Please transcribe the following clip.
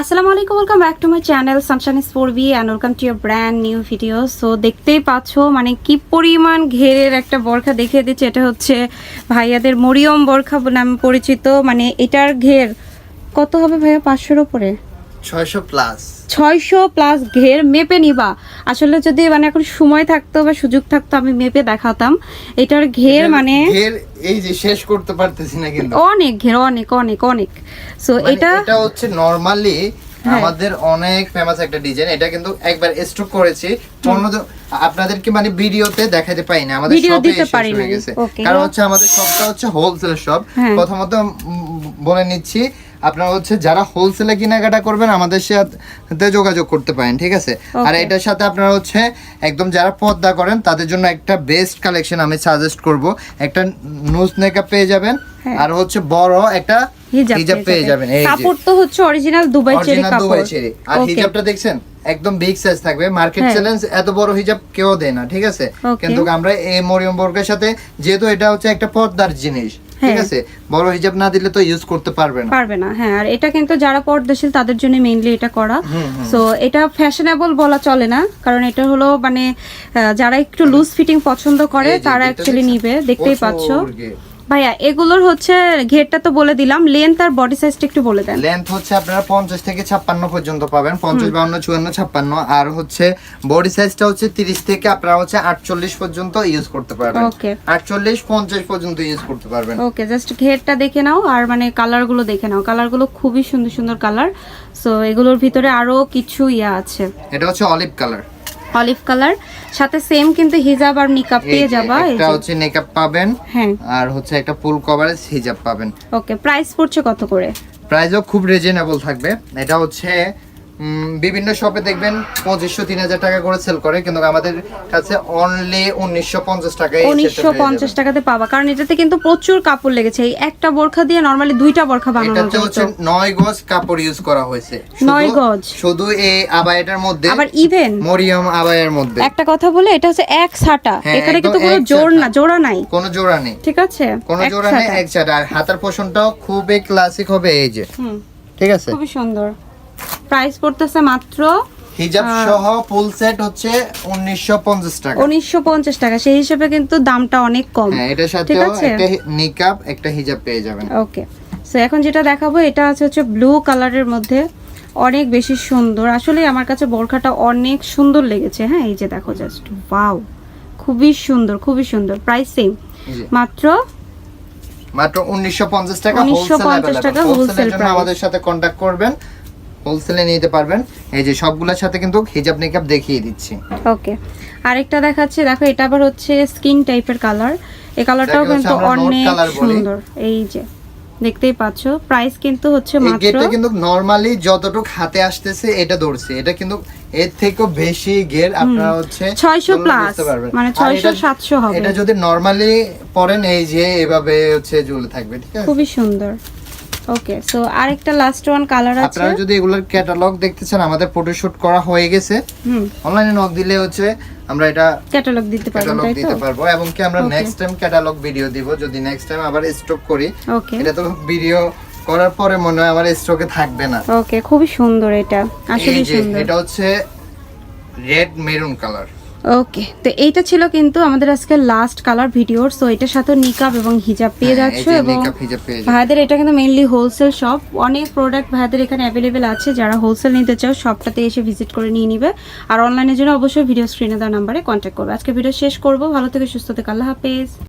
আসসালামু আলাইকুম, welcome back to my channel Sunshine is 4B and welcome to year brand new video. So দেখতেই পাচ্ছ মানে কি পরিমাণ ঘেরের একটা বরখা দেখিয়ে দিচ্ছে। এটা হচ্ছে ভাইয়াদের মরিয়ম বরখা নামে পরিচিত। মানে এটার ঘের কত হবে ভাইয়া? 500-এর উপরে, 600 প্লাস ঘের। মেপে নিবা আসলে, যদি মানে এখন সময় থাকতো বা সুযোগ থাকতো আমি মেপে দেখাতাম। এটার ঘের মানে ঘের এই যে শেষ করতে পারতেছি না, কিন্তু অনেক ঘের, অনেক অনেক অনেক। সো এটা হচ্ছে নরমালি আমাদের অনেক ফেমাস একটা ডিজাইন। এটা কিন্তু একবার স্টক করেছি, আপনাদেরকে মানে ভিডিওতে দেখাতে পাই না, আমাদের শপে শেষ হয়ে গেছে। কারণ হচ্ছে আমাদের শপটা হচ্ছে হোলসেল শপ। প্রথমত বলে নিচ্ছি, আপনারা হচ্ছে যারা হোলসেলে কেনাকাটা করবেন আমাদের সাথে যোগাযোগ করতে পারেন, ঠিক আছে? আর এটার সাথে আপনারা হচ্ছে একদম যারা পর্দা করেন তাদের জন্য একটা বেস্ট কালেকশন আমি সাজেস্ট করব। একটা নুজ নেকআপ পেয়ে যাবেন, আর হচ্ছে বড় একটা হিজাব পেয়ে যাবেন। এই কাপড় তো হচ্ছে অরিজিনাল দুবাই চেরি কাপড়। আর হিজাবটা দেখছেন একদম বিগ সাইজ থাকবে। মার্কেট চ্যালেঞ্জ এত বড় হিজাব কেউ দেয় না, ঠিক আছে? কিন্তু আমরা এই মরিয়ম বরখার সাথে, যেহেতু এটা হচ্ছে একটা পর্দার জিনিস, ঠিক আছে, বড় হিজাব না দিলে তো ইউজ করতে পারবে না। হ্যাঁ, আর এটা কিন্তু যারা পর্দাশীল তাদের জন্য মেইনলি এটা করা। সো এটা ফ্যাশনেবল বলা চলে না, কারণ এটা হলো মানে যারা একটু লুজ ফিটিং পছন্দ করে তারা অ্যাকচুয়ালি নিবে। দেখতেই পাচ্ছ ভাইয়া, এগুলোর হচ্ছে ঘেরটা তো বলে দিলাম, লেন্থ আর বডি সাইজটা একটু বলে দেন। লেন্থ হচ্ছে আপনারা 50 থেকে 56 পর্যন্ত পাবেন, 50, 52, 54, 56। আর হচ্ছে বডি সাইজটা হচ্ছে 30 থেকে আপনারা হচ্ছে 48 পর্যন্ত ইউজ করতে পারবেন। ওকে, 48, 50 পর্যন্ত ইউজ করতে পারবেন। ওকে, জাস্ট ঘেরটা দেখে নাও আর মানে কালারগুলো দেখে নাও। কালারগুলো খুবই সুন্দর সুন্দর কালার। সো এগুলোর ভিতরে আরো কিছু ইয়া আছে। এটা হচ্ছে অলিভ কালার, অলিভ কালার, সাথে সেম কিন্তু হিজাব আর নিকাব পেয়ে যাবা। এটা হচ্ছে নিকাব পাবেন, হ্যাঁ, আর হচ্ছে একটা ফুল কভারেজ হিজাব পাবেন। ওকে, প্রাইস পড়ছে কত করে? প্রাইসও খুব রিজনেবল থাকবে। এটা হচ্ছে বিভিন্ন শপে দেখবেন 2500-3000 টাকা করে সেল করে, কিন্তু আমাদের কাছে অনলি 1950 টাকায় 1950 টাকাতে পাবা। কারণ এটাতে কিন্তু প্রচুর কাপড় লেগেছে। এই একটা বোরখা দিয়ে নরমালি দুইটা বোরখা বানানো যায়। এটাতে হচ্ছে 9 গজ কাপড় ইউজ করা হয়েছে। 9 গজ শুধু এই আবায়াটার মধ্যে, আবার ইভেন মরিয়ম আবায়ার মধ্যে একটা কথা বলে, এটা হচ্ছে এক ছাটা। এখানে কিন্তু কোনো জোড়া নাই, কোনো জোড়া নেই, ঠিক আছে? কোনো জোড়া নেই, এক ছাটা। আর হাতার পোরশনটাও খুবই ক্লাসিক হবে, এই যে, ঠিক আছে, খুবই সুন্দর। প্রাইস পড়তেছে মাত্র হিজাব সহ ফুল সেট হচ্ছে 1950 টাকা। 1950 টাকা, সেই হিসেবে কিন্তু দামটা অনেক কম। হ্যাঁ, এটার সাথেও একটা নিকাব একটা হিজাব পেয়ে যাবেন। ওকে, সো এখন যেটা দেখাবো এটা হচ্ছে ব্লু কালারের মধ্যে, অনেক বেশি সুন্দর। আসলে আমার কাছে বোরখাটা অনেক সুন্দর লেগেছে। হ্যাঁ, এই যে দেখো, জাস্ট ওয়াও, খুবই সুন্দর, খুবই সুন্দর। প্রাইস সেম, মাত্র 1950 টাকা। 1950 টাকা হোলসেল প্রাইস। আমাদের সাথে কন্টাক্ট করবেন, হোলসেলে নিতে পারবেন। এই যে সবগুলোর সাথে কিন্তু হিজাব নিকাব দেখিয়ে দিচ্ছি। ওকে, আরেকটা দেখাচ্ছি, দেখো এটা আবার হচ্ছে স্কিন টাইপের কালার। এই কালারটাও কিন্তু অনেক সুন্দর। এই যে দেখতেই পাচ্ছ, প্রাইস কিন্তু হচ্ছে মাত্র, এটা কিন্তু নরমালি যতটুকু হাতে আসতেছে এটা ধরছে, এটা কিন্তু এর থেকেও বেশি গের আপনারা হচ্ছে 600 প্লাস, মানে 600-700 হবে। এটা যদি নরমালি পরেন এই যে এভাবে হচ্ছে ঝুলে থাকবে, ঠিক আছে, খুবই সুন্দর। ওকে, সো আরেকটা লাস্ট ওয়ান কালার আছে। আপনারা যদি এগুলোর ক্যাটালগ দেখতে চান, আমাদের ফটোশুট করা হয়ে গেছে। অনলাইনে নক দিলে হচ্ছে আমরা এটা ক্যাটালগ দিতে পারবো, এবং কি আমরা নেক্সট টাইম ক্যাটালগ ভিডিও দিব, যদি নেক্সট টাইম আবার স্টক করি। এটা তো ভিডিও করার পরে মনে হয় আমার স্টকে থাকবে না। ওকে, খুবই সুন্দর, এটা আসলে সুন্দর। এটা হচ্ছে রেড মেরুন কালার। ওকে, তো এইটা ছিল কিন্তু আমাদের আজকে লাস্ট কালার ভিডিওর। সো এটার সাথে নিকাব এবং হিজাব পেয়ে যাচ্ছে, এবং ভাইদের এটা কিন্তু মেইনলি হোলসেল শপ। অনেক প্রোডাক্ট ভাইদের এখানে অ্যাভেলেবেল আছে। যারা হোলসেল নিতে চাও শপটাতে এসে ভিজিট করে নিয়ে নিবে। আর অনলাইনের জন্য অবশ্যই ভিডিও স্ক্রিনে দেওয়া নাম্বারে কন্ট্যাক্ট করবে। আজকে ভিডিও শেষ করবো। ভালো থেকে সুস্থ থেকে, আল্লাহ হাফেজ।